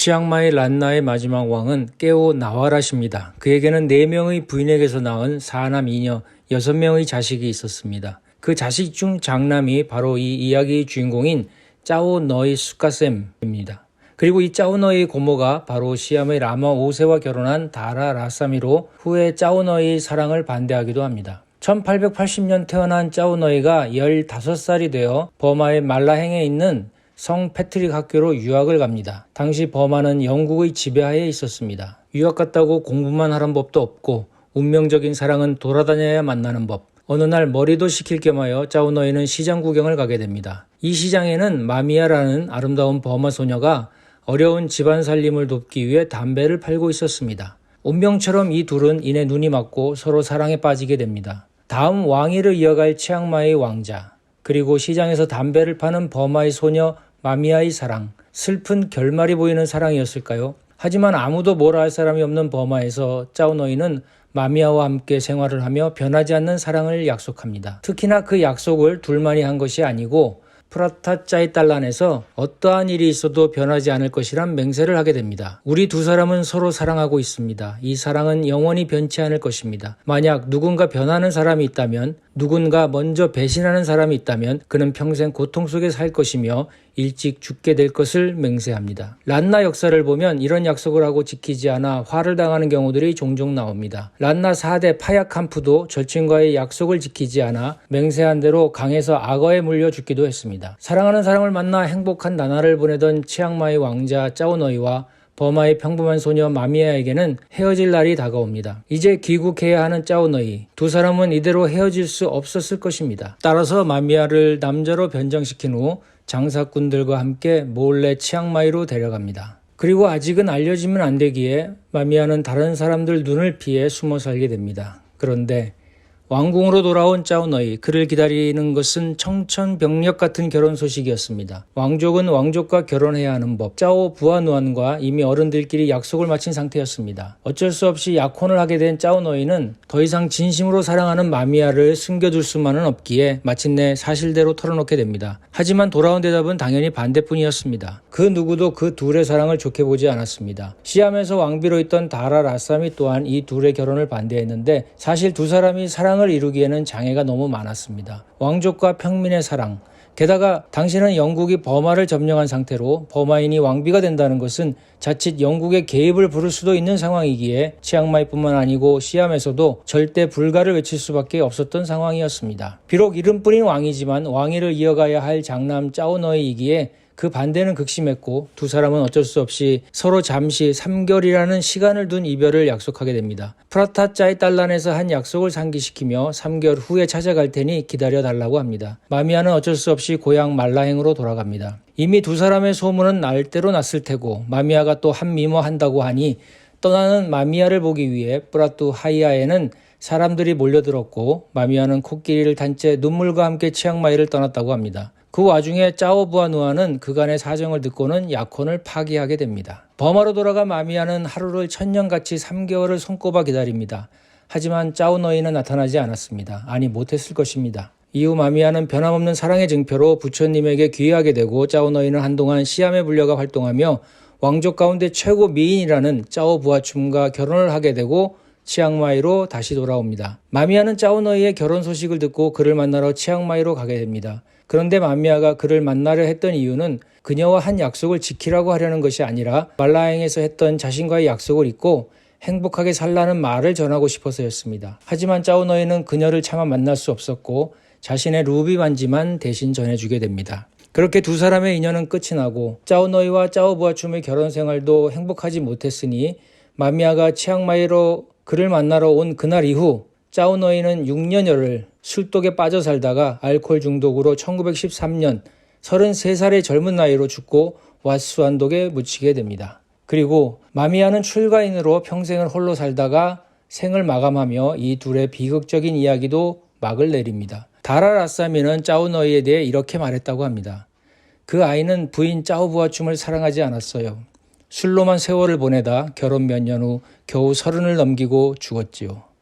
치앙마이 란나의 마지막 왕은 깨오 나와라십니다. 그에게는 4명의 부인에게서 낳은 4남 2녀 6명의 자식이 있었습니다. 그 자식 중 장남이 바로 이 이야기의 주인공인 짜오 너이 수카셈입니다. 그리고 이 짜오 너이의 고모가 바로 시암의 라마 5세와 결혼한 다라 라사미로 후에 짜오 너이의 사랑을 반대하기도 합니다. 1880년 태어난 짜오 너이가 15살이 되어 버마의 말라행에 있는 성 패트릭 학교로 유학을 갑니다. 당시 버마는 영국의 지배하에 있었습니다. 유학 갔다고 공부만 하란 법도 없고 운명적인 사랑은 돌아다녀야 만나는 법. 어느 날 머리도 식힐 겸하여 짜오 너이는 시장 구경을 가게 됩니다. 이 시장에는 마미야라는 아름다운 버마 소녀가 어려운 집안 살림을 돕기 위해 담배를 팔고 있었습니다. 운명처럼 이 둘은 이내 눈이 맞고 서로 사랑에 빠지게 됩니다. 다음 왕위를 이어갈 치앙마이 왕자, 그리고 시장에서 담배를 파는 버마의 소녀 마미야의 사랑, 슬픈 결말이 보이는 사랑이었을까요? 하지만 아무도 뭐라 할 사람이 없는 버마에서 짜오 너이는 마미야와 함께 생활을 하며 변하지 않는 사랑을 약속합니다. 특히나 그 약속을 둘만이 한 것이 아니고 프라타 짜이딸란에서 어떠한 일이 있어도 변하지 않을 것이란 맹세를 하게 됩니다. 우리 두 사람은 서로 사랑하고 있습니다. 이 사랑은 영원히 변치 않을 것입니다. 만약 누군가 변하는 사람이 있다면, 누군가 먼저 배신하는 사람이 있다면 그는 평생 고통 속에 살 것이며 일찍 죽게 될 것을 맹세합니다. 란나 역사를 보면 이런 약속을 하고 지키지 않아 화를 당하는 경우들이 종종 나옵니다. 란나 4대 파야캄프도 절친과의 약속을 지키지 않아 맹세한 대로 강에서 악어에 물려 죽기도 했습니다. 사랑하는 사람을 만나 행복한 나날을 보내던 치앙마이 왕자 짜오 너이와 버마의 평범한 소녀 마미야에게는 헤어질 날이 다가옵니다. 이제 귀국해야 하는 짜오 너이. 두 사람은 이대로 헤어질 수 없었을 것입니다. 따라서 마미야를 남자로 변장시킨 후 장사꾼들과 함께 몰래 치앙마이로 데려갑니다. 그리고 아직은 알려지면 안 되기에 마미야는 다른 사람들 눈을 피해 숨어 살게 됩니다. 그런데 왕궁으로 돌아온 짜오 너이, 그를 기다리는 것은 청천벽력 같은 결혼 소식이었습니다. 왕족은 왕족과 결혼해야 하는 법, 짜오 부하누안과 이미 어른들끼리 약속을 마친 상태였습니다. 어쩔 수 없이 약혼을 하게 된 짜오 너이는 더 이상 진심으로 사랑하는 마미야를 숨겨둘 수만은 없기에 마침내 사실대로 털어놓게 됩니다. 하지만 돌아온 대답은 당연히 반대뿐이었습니다. 그 누구도 그 둘의 사랑을 좋게 보지 않았습니다. 시암에서 왕비로 있던 다라 라사미 또한 이 둘의 결혼을 반대했는데 사실 두 사람이 사랑을 이루기에는 장애가 너무 많았습니다. 왕족과 평민의 사랑, 게다가 당시는 영국이 버마를 점령한 상태로 버마인이 왕비가 된다는 것은 자칫 영국의 개입을 부를 수도 있는 상황이기에 치앙마이뿐만 아니고 시암에서도 절대 불가를 외칠 수밖에 없었던 상황이었습니다. 비록 이름뿐인 왕이지만 왕위를 이어가야 할 장남 짜오 너이이기에 그 반대는 극심했고 두 사람은 어쩔 수 없이 서로 잠시 3개월이라는 시간을 둔 이별을 약속하게 됩니다. 프라타 짜이딸란에서 한 약속을 상기시키며 3개월 후에 찾아갈 테니 기다려달라고 합니다. 마미야는 어쩔 수 없이 고향 말라행으로 돌아갑니다. 이미 두 사람의 소문은 날 대로 났을 테고 마미야가 또 한미모한다고 하니 떠나는 마미야를 보기 위해 프라투 하이아에는 사람들이 몰려들었고 마미야는 코끼리를 탄 채 눈물과 함께 치앙마이를 떠났다고 합니다. 그 와중에 짜오 부하누아는 그간의 사정을 듣고는 약혼을 파기하게 됩니다. 버마로 돌아간 마미야는 하루를 천년같이 3개월을 손꼽아 기다립니다. 하지만 짜오 너이는 나타나지 않았습니다. 아니 못했을 것입니다. 이후 마미야는 변함없는 사랑의 증표로 부처님에게 귀하게 되고 짜오 너이는 한동안 시암에 불려가 활동하며 왕족 가운데 최고 미인이라는 짜오 부하춤과 결혼을 하게 되고 치앙마이로 다시 돌아옵니다. 마미야는 짜오 너이의 결혼 소식을 듣고 그를 만나러 치앙마이로 가게 됩니다. 그런데 마미야가 그를 만나려 했던 이유는 그녀와 한 약속을 지키라고 하려는 것이 아니라 말라행에서 했던 자신과의 약속을 잊고 행복하게 살라는 말을 전하고 싶어서였습니다. 하지만 짜오 너이는 그녀를 차마 만날 수 없었고 자신의 루비 반지만 대신 전해주게 됩니다. 그렇게 두 사람의 인연은 끝이 나고 짜오 너이와 짜오 부하춤의 결혼 생활도 행복하지 못했으니 마미야가 치앙마이로 그를 만나러 온 그날 이후 짜오 너이는 6년여를 술독에 빠져 살다가 알코올 중독으로 1913년 33살의 젊은 나이로 죽고 왓수안독에 묻히게 됩니다. 그리고 마미야는 출가인으로 평생을 홀로 살다가 생을 마감하며 이 둘의 비극적인 이야기도 막을 내립니다. 다라 라사미는 짜오 너이에 대해 이렇게 말했다고 합니다. 그 아이는 부인 짜오 부하춤을 사랑하지 않았어요. 술로만 세월을 보내다 결혼 몇 년 후 겨우 30을 넘기고 죽었지요.